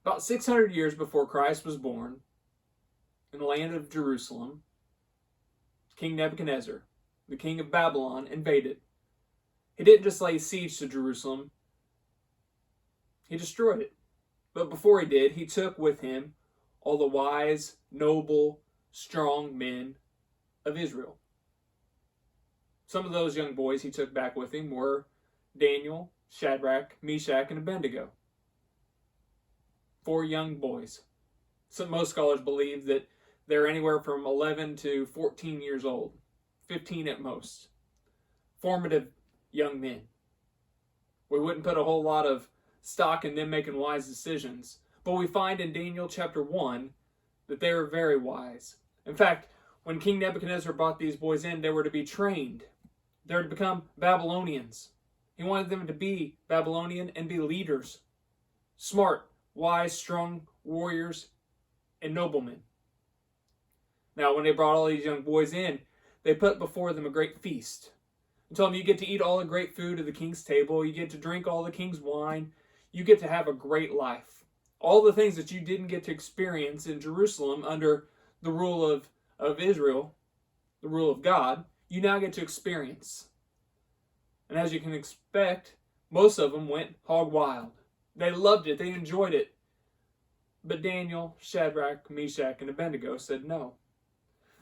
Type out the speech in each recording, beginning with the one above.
About 600 years before Christ was born, in the land of Jerusalem, King Nebuchadnezzar, the king of Babylon, invaded. He didn't just lay siege to Jerusalem, he destroyed it. But before he did, he took with him all the wise, noble, strong men of Israel. Some of those young boys he took back with him were Daniel, Shadrach, Meshach, and Abednego. 4 young boys. Most scholars believe that they're anywhere from 11 to 14 years old, 15 at most. Formative young men. We wouldn't put a whole lot of stock in them making wise decisions, but we find in Daniel chapter 1 that they were very wise. In fact, when King Nebuchadnezzar brought these boys in, they were to be trained. They were to become Babylonians. He wanted them to be Babylonian and be leaders. Smart, wise, strong warriors and noblemen. Now, when they brought all these young boys in, they put before them a great feast. They told them, you get to eat all the great food at the king's table. You get to drink all the king's wine. You get to have a great life. All the things that you didn't get to experience in Jerusalem under the rule of Israel, the rule of God, you now get to experience. And as you can expect, most of them went hog wild. They loved it. They enjoyed it. But Daniel, Shadrach, Meshach, and Abednego said no.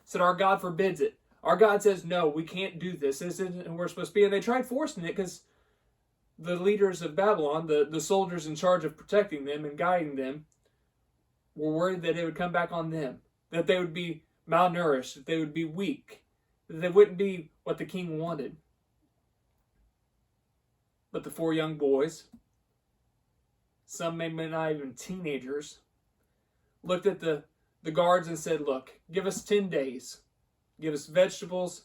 Said, our God forbids it. Our God says, no, we can't do this. This isn't where we're supposed to be. And they tried forcing it because the leaders of Babylon, the soldiers in charge of protecting them and guiding them, were worried that it would come back on them, that they would be malnourished, that they would be weak, that they wouldn't be what the king wanted. But the 4 young boys, some maybe not even teenagers, looked at the guards and said, look, give us 10 days. Give us vegetables,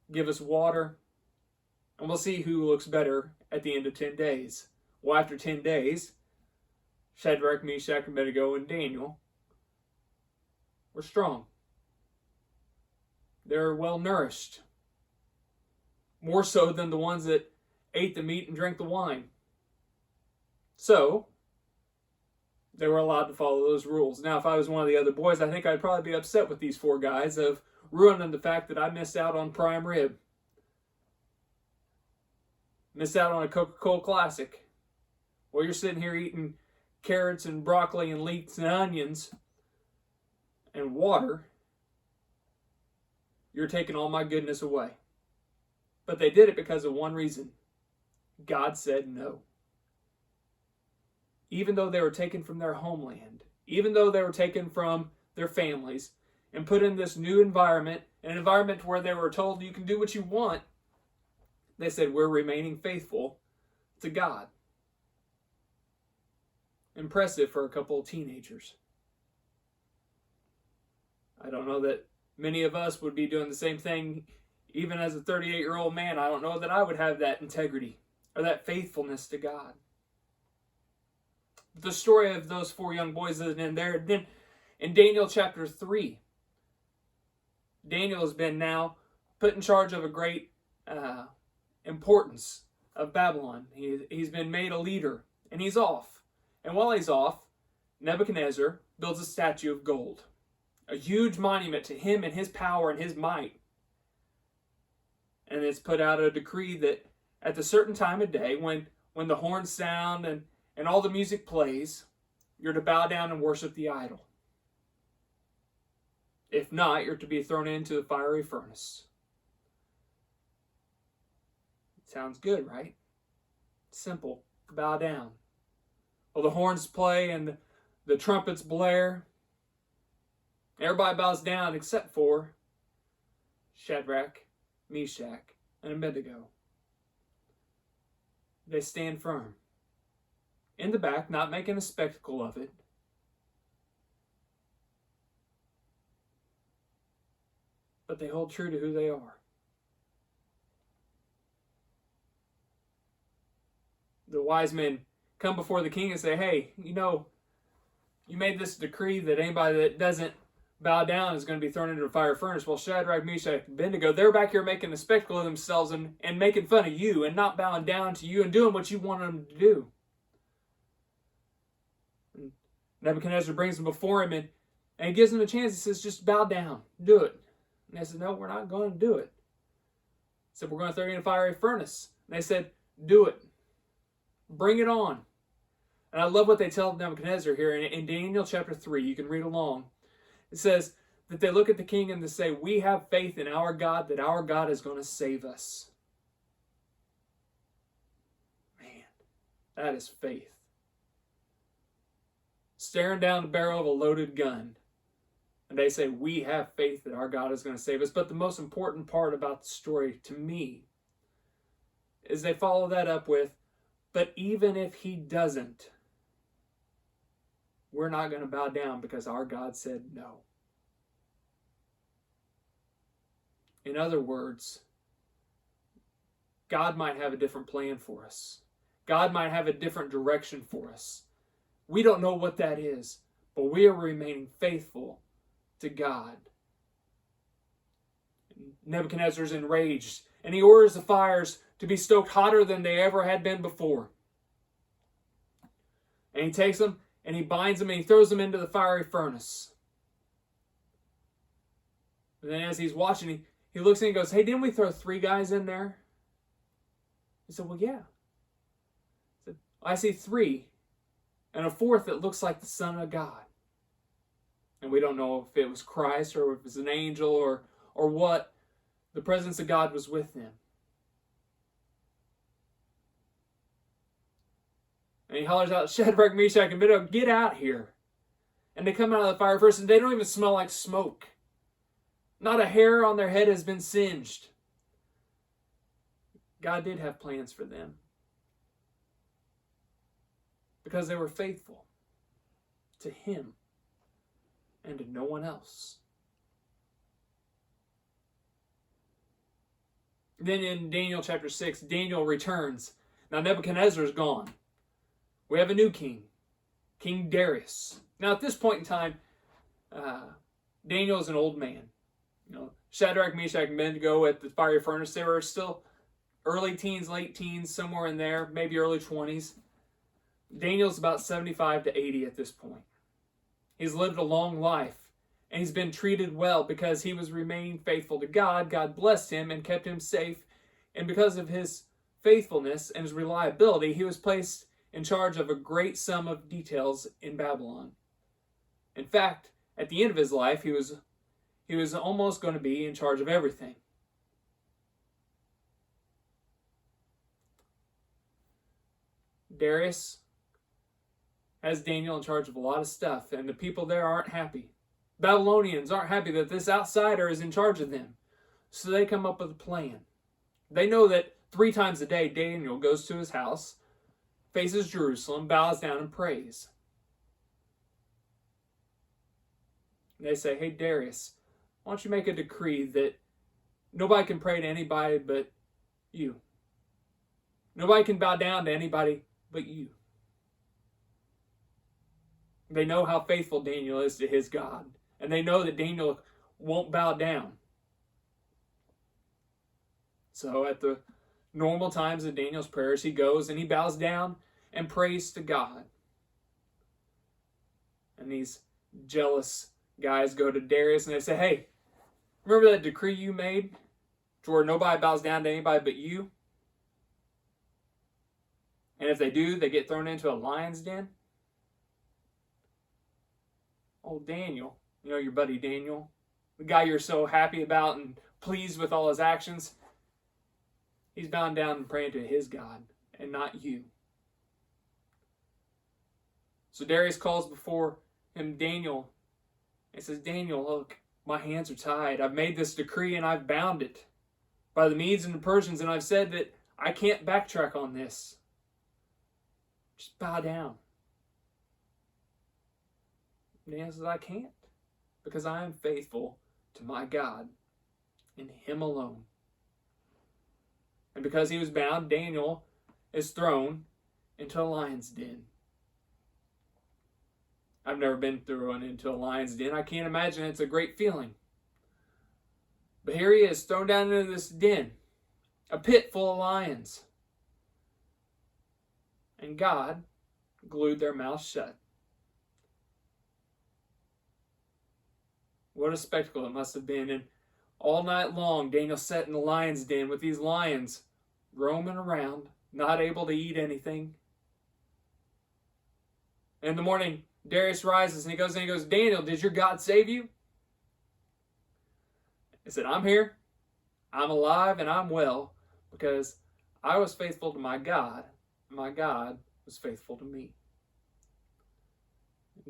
give us water, and we'll see who looks better at the end of 10 days. Well, after 10 days, Shadrach, Meshach, Abednego, and Daniel were strong. They're well nourished. More so than the ones that ate the meat and drank the wine. So, they were allowed to follow those rules. Now, if I was one of the other boys, I think I'd probably be upset with these 4 guys of ruining the fact that I missed out on prime rib. Missed out on a Coca-Cola Classic. While you're sitting here eating carrots and broccoli and leeks and onions and water, you're taking all my goodness away. But they did it because of one reason. God said no. Even though they were taken from their homeland, even though they were taken from their families and put in this new environment, an environment where they were told you can do what you want, they said, we're remaining faithful to God. Impressive for a couple of teenagers. I don't know that many of us would be doing the same thing. Even as a 38-year-old man, I don't know that I would have that integrity or that faithfulness to God. The story of those 4 young boys isn't in there. Then in Daniel chapter 3, Daniel has been now put in charge of a great importance of Babylon. He's been made a leader, and he's off. And while he's off, Nebuchadnezzar builds a statue of gold, a huge monument to him and his power and his might. And it's put out a decree that at the certain time of day, when the horns sound and all the music plays, you're to bow down and worship the idol. If not, you're to be thrown into the fiery furnace. Sounds good, right? Simple. Bow down. Well, the horns play and the trumpets blare. Everybody bows down except for Shadrach, Meshach, and Abednego. They stand firm. In the back, not making a spectacle of it. But they hold true to who they are. The wise men come before the king and say, hey, you made this decree that anybody that doesn't bow down is going to be thrown into a fire furnace. Well, Shadrach, Meshach, and Abednego, they're back here making a spectacle of themselves and making fun of you and not bowing down to you and doing what you want them to do. And Nebuchadnezzar brings them before him, and he gives them a chance. He says, just bow down, do it. And they said, no, we're not going to do it. He said, we're going to throw you in a fiery furnace. And they said, do it. Bring it on. And I love what they tell Nebuchadnezzar here in Daniel chapter 3. You can read along. It says that they look at the king and they say, we have faith in our God that our God is going to save us. Man, that is faith. Staring down the barrel of a loaded gun. And they say, we have faith that our God is going to save us. But the most important part about the story to me is they follow that up with, but even if he doesn't, we're not going to bow down because our God said no. In other words, God might have a different plan for us. God might have a different direction for us. We don't know what that is, but we are remaining faithful to God. Nebuchadnezzar's enraged, and he orders the fires to be stoked hotter than they ever had been before. And he takes them, and he binds them, and he throws them into the fiery furnace. And then as he's watching, he looks in and goes, hey, didn't we throw 3 guys in there? He said, well, yeah. He said, I see 3, and a 4th that looks like the Son of God. And we don't know if it was Christ or if it was an angel or what. The presence of God was with them. And he hollers out, Shadrach, Meshach, and Abednego, get out here. And they come out of the fire first, and they don't even smell like smoke. Not a hair on their head has been singed. God did have plans for them. Because they were faithful to him and to no one else. Then in Daniel chapter 6, Daniel returns. Now Nebuchadnezzar is gone. We have a new king, King Darius. Now at this point in time, Daniel is an old man. Shadrach, Meshach, and Abednego at the fiery furnace, they were still early teens, late teens, somewhere in there, maybe early 20s. Daniel's about 75 to 80 at this point. He's lived a long life, and he's been treated well because he was remaining faithful to God. God blessed him and kept him safe, and because of his faithfulness and his reliability, he was placed in charge of a great sum of details in Babylon. In fact, at the end of his life, he was almost going to be in charge of everything. Darius has Daniel in charge of a lot of stuff, and the people there aren't happy. Babylonians aren't happy that this outsider is in charge of them. So they come up with a plan. They know that 3 times a day Daniel goes to his house, faces Jerusalem, bows down and prays. They say, hey Darius, why don't you make a decree that nobody can pray to anybody but you. Nobody can bow down to anybody but you. They know how faithful Daniel is to his God. And they know that Daniel won't bow down. So at the normal times of Daniel's prayers, he goes and he bows down and prays to God. And these jealous guys go to Darius and they say, hey, remember that decree you made to where nobody bows down to anybody but you? And if they do, they get thrown into a lion's den? Oh, Daniel, your buddy Daniel, the guy you're so happy about and pleased with all his actions, he's bowing down and praying to his God and not you. So Darius calls before him Daniel and says, Daniel, look, my hands are tied. I've made this decree and I've bound it by the Medes and the Persians, and I've said that I can't backtrack on this. Just bow down. Daniel says, I can't, because I am faithful to my God and him alone. And because he was bound, Daniel is thrown into a lion's den. I've never been thrown into a lion's den. I can't imagine it's a great feeling. But here he is, thrown down into this den, a pit full of lions. And God glued their mouths shut. What a spectacle it must have been. And all night long, Daniel sat in the lion's den with these lions roaming around, not able to eat anything. In the morning, Darius rises and he goes, Daniel, did your God save you? He said, I'm here, I'm alive, and I'm well because I was faithful to my God. My God was faithful to me.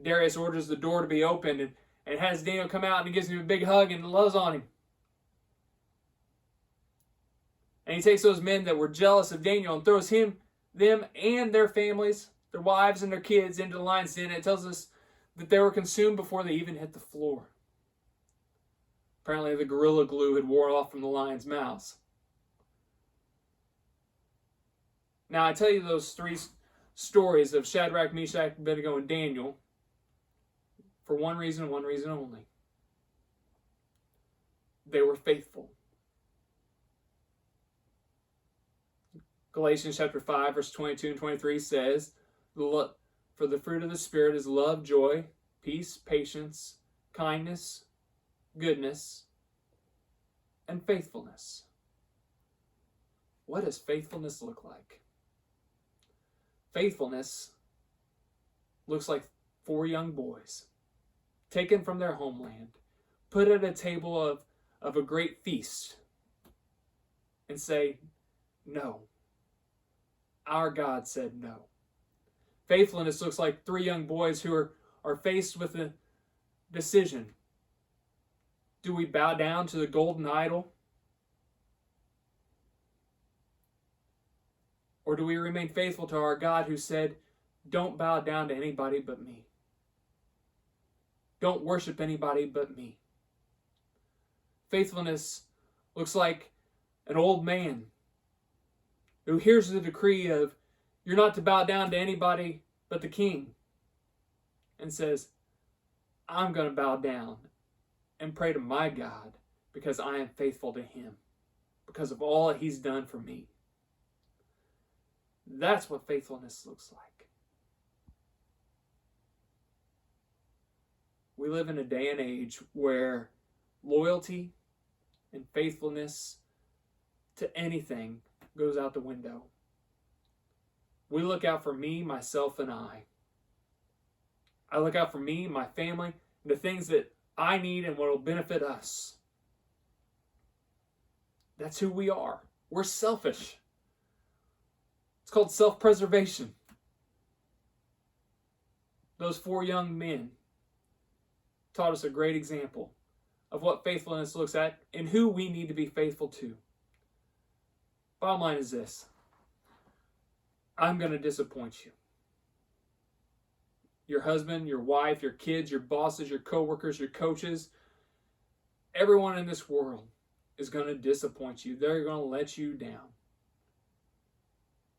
Darius orders the door to be opened and has Daniel come out, and he gives him a big hug and loves on him. And he takes those men that were jealous of Daniel and throws them and their families, their wives and their kids into the lion's den. It tells us that they were consumed before they even hit the floor. Apparently the gorilla glue had worn off from the lion's mouths. Now I tell you those three stories of Shadrach, Meshach, Abednego, and Daniel for one reason only. They were faithful. Galatians chapter 5, verse 22 and 23 says, for the fruit of the Spirit is love, joy, peace, patience, kindness, goodness, and faithfulness. What does faithfulness look like? Faithfulness looks like 4 young boys taken from their homeland, put at a table of a great feast, and say, no. Our God said no. Faithfulness looks like 3 young boys who are faced with a decision. Do we bow down to the golden idol? Or do we remain faithful to our God who said, don't bow down to anybody but me? Don't worship anybody but me. Faithfulness looks like an old man who hears the decree of you're not to bow down to anybody but the king, and says, I'm going to bow down and pray to my God because I am faithful to him, because of all that he's done for me. That's what faithfulness looks like. We live in a day and age where loyalty and faithfulness to anything goes out the window. We look out for me, myself, and I. I look out for me, my family, and the things that I need and what will benefit us. That's who we are. We're selfish. It's called self-preservation. Those 4 young men taught us a great example of what faithfulness looks at and who we need to be faithful to. Bottom line is this. I'm going to disappoint you. Your husband, your wife, your kids, your bosses, your coworkers, your coaches, everyone in this world is going to disappoint you. They're going to let you down.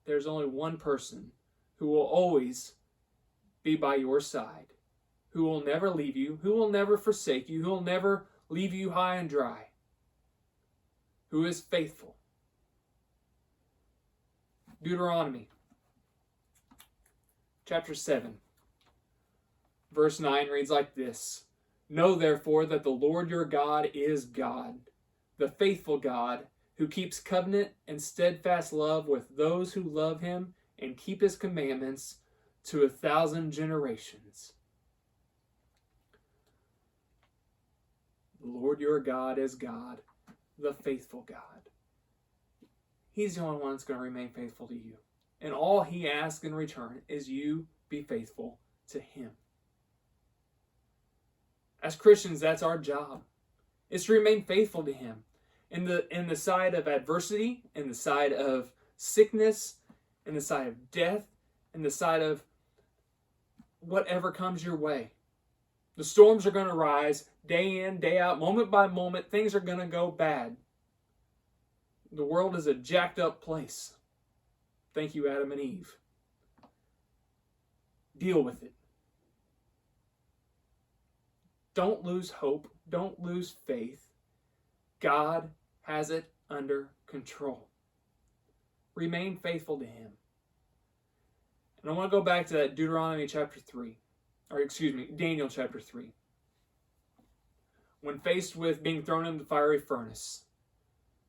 There's only one person who will always be by your side, who will never leave you, who will never forsake you, who will never leave you high and dry, who is faithful. Deuteronomy chapter 7, verse 9 reads like this. Know therefore that the Lord your God is God, the faithful God, who keeps covenant and steadfast love with those who love him and keep his commandments to 1,000 generations. The Lord your God is God, the faithful God. He's the only one that's going to remain faithful to you. And all he asks in return is you be faithful to him. As Christians, that's our job. It's to remain faithful to him. In the side of adversity, in the side of sickness, in the side of death, in the side of whatever comes your way. The storms are going to rise day in, day out, moment by moment. Things are going to go bad. The world is a jacked up place. Thank you, Adam and Eve. Deal with it. Don't lose hope. Don't lose faith. God has it under control. Remain faithful to him. And I want to go back to that Daniel chapter 3. when faced with being thrown in the fiery furnace,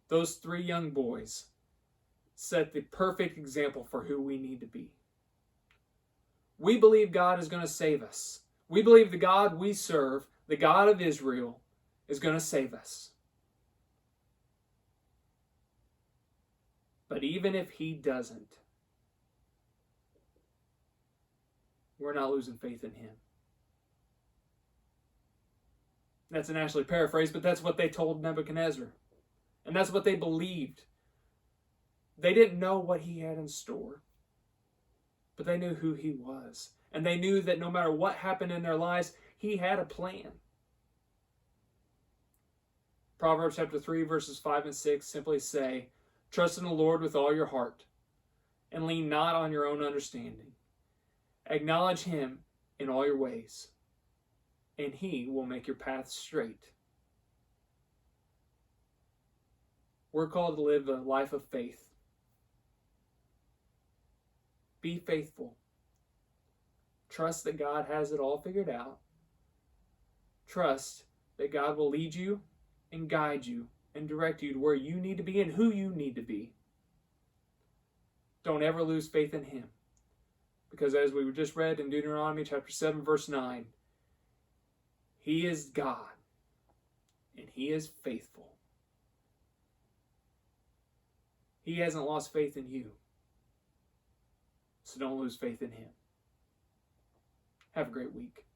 those 3 young boys set the perfect example for who we need to be. We believe God is going to save us. We believe the God we serve, the God of Israel, is going to save us. But even if he doesn't, we're not losing faith in him. That's an Ashley paraphrase, but that's what they told Nebuchadnezzar. And that's what they believed. They didn't know what he had in store, but they knew who he was. And they knew that no matter what happened in their lives, he had a plan. Proverbs chapter 3, verses 5 and 6 simply say, "Trust in the Lord with all your heart, and lean not on your own understanding. Acknowledge him in all your ways, and he will make your path straight." We're called to live a life of faith. Be faithful. Trust that God has it all figured out. Trust that God will lead you and guide you and direct you to where you need to be and who you need to be. Don't ever lose faith in him. Because as we just read in Deuteronomy chapter 7, verse 9, he is God and he is faithful. He hasn't lost faith in you. So don't lose faith in him. Have a great week.